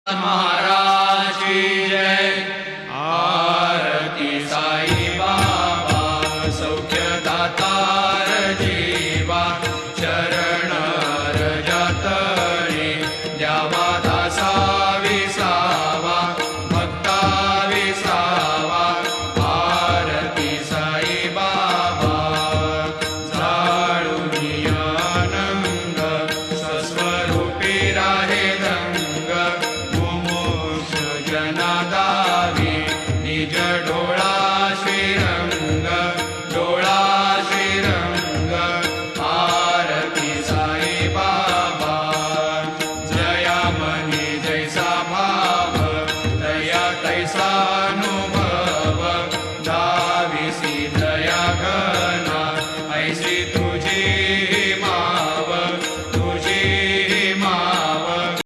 महाराज की जय। आरती साई बाबा सौख्यदातार जीवा चरण रजतळी द्यावा दासा विसावा भक्ता विसावा। आरती साई बाबा जाळूनी आनंद स्वस्वरूपी राहे दंग जनादावी निज डोळा श्रीरंग डोळा श्रीरंग। आरती साई बाबा जया मनी जैसा भाव दया तैसा अनुभव दाविसी दया घना ऐसी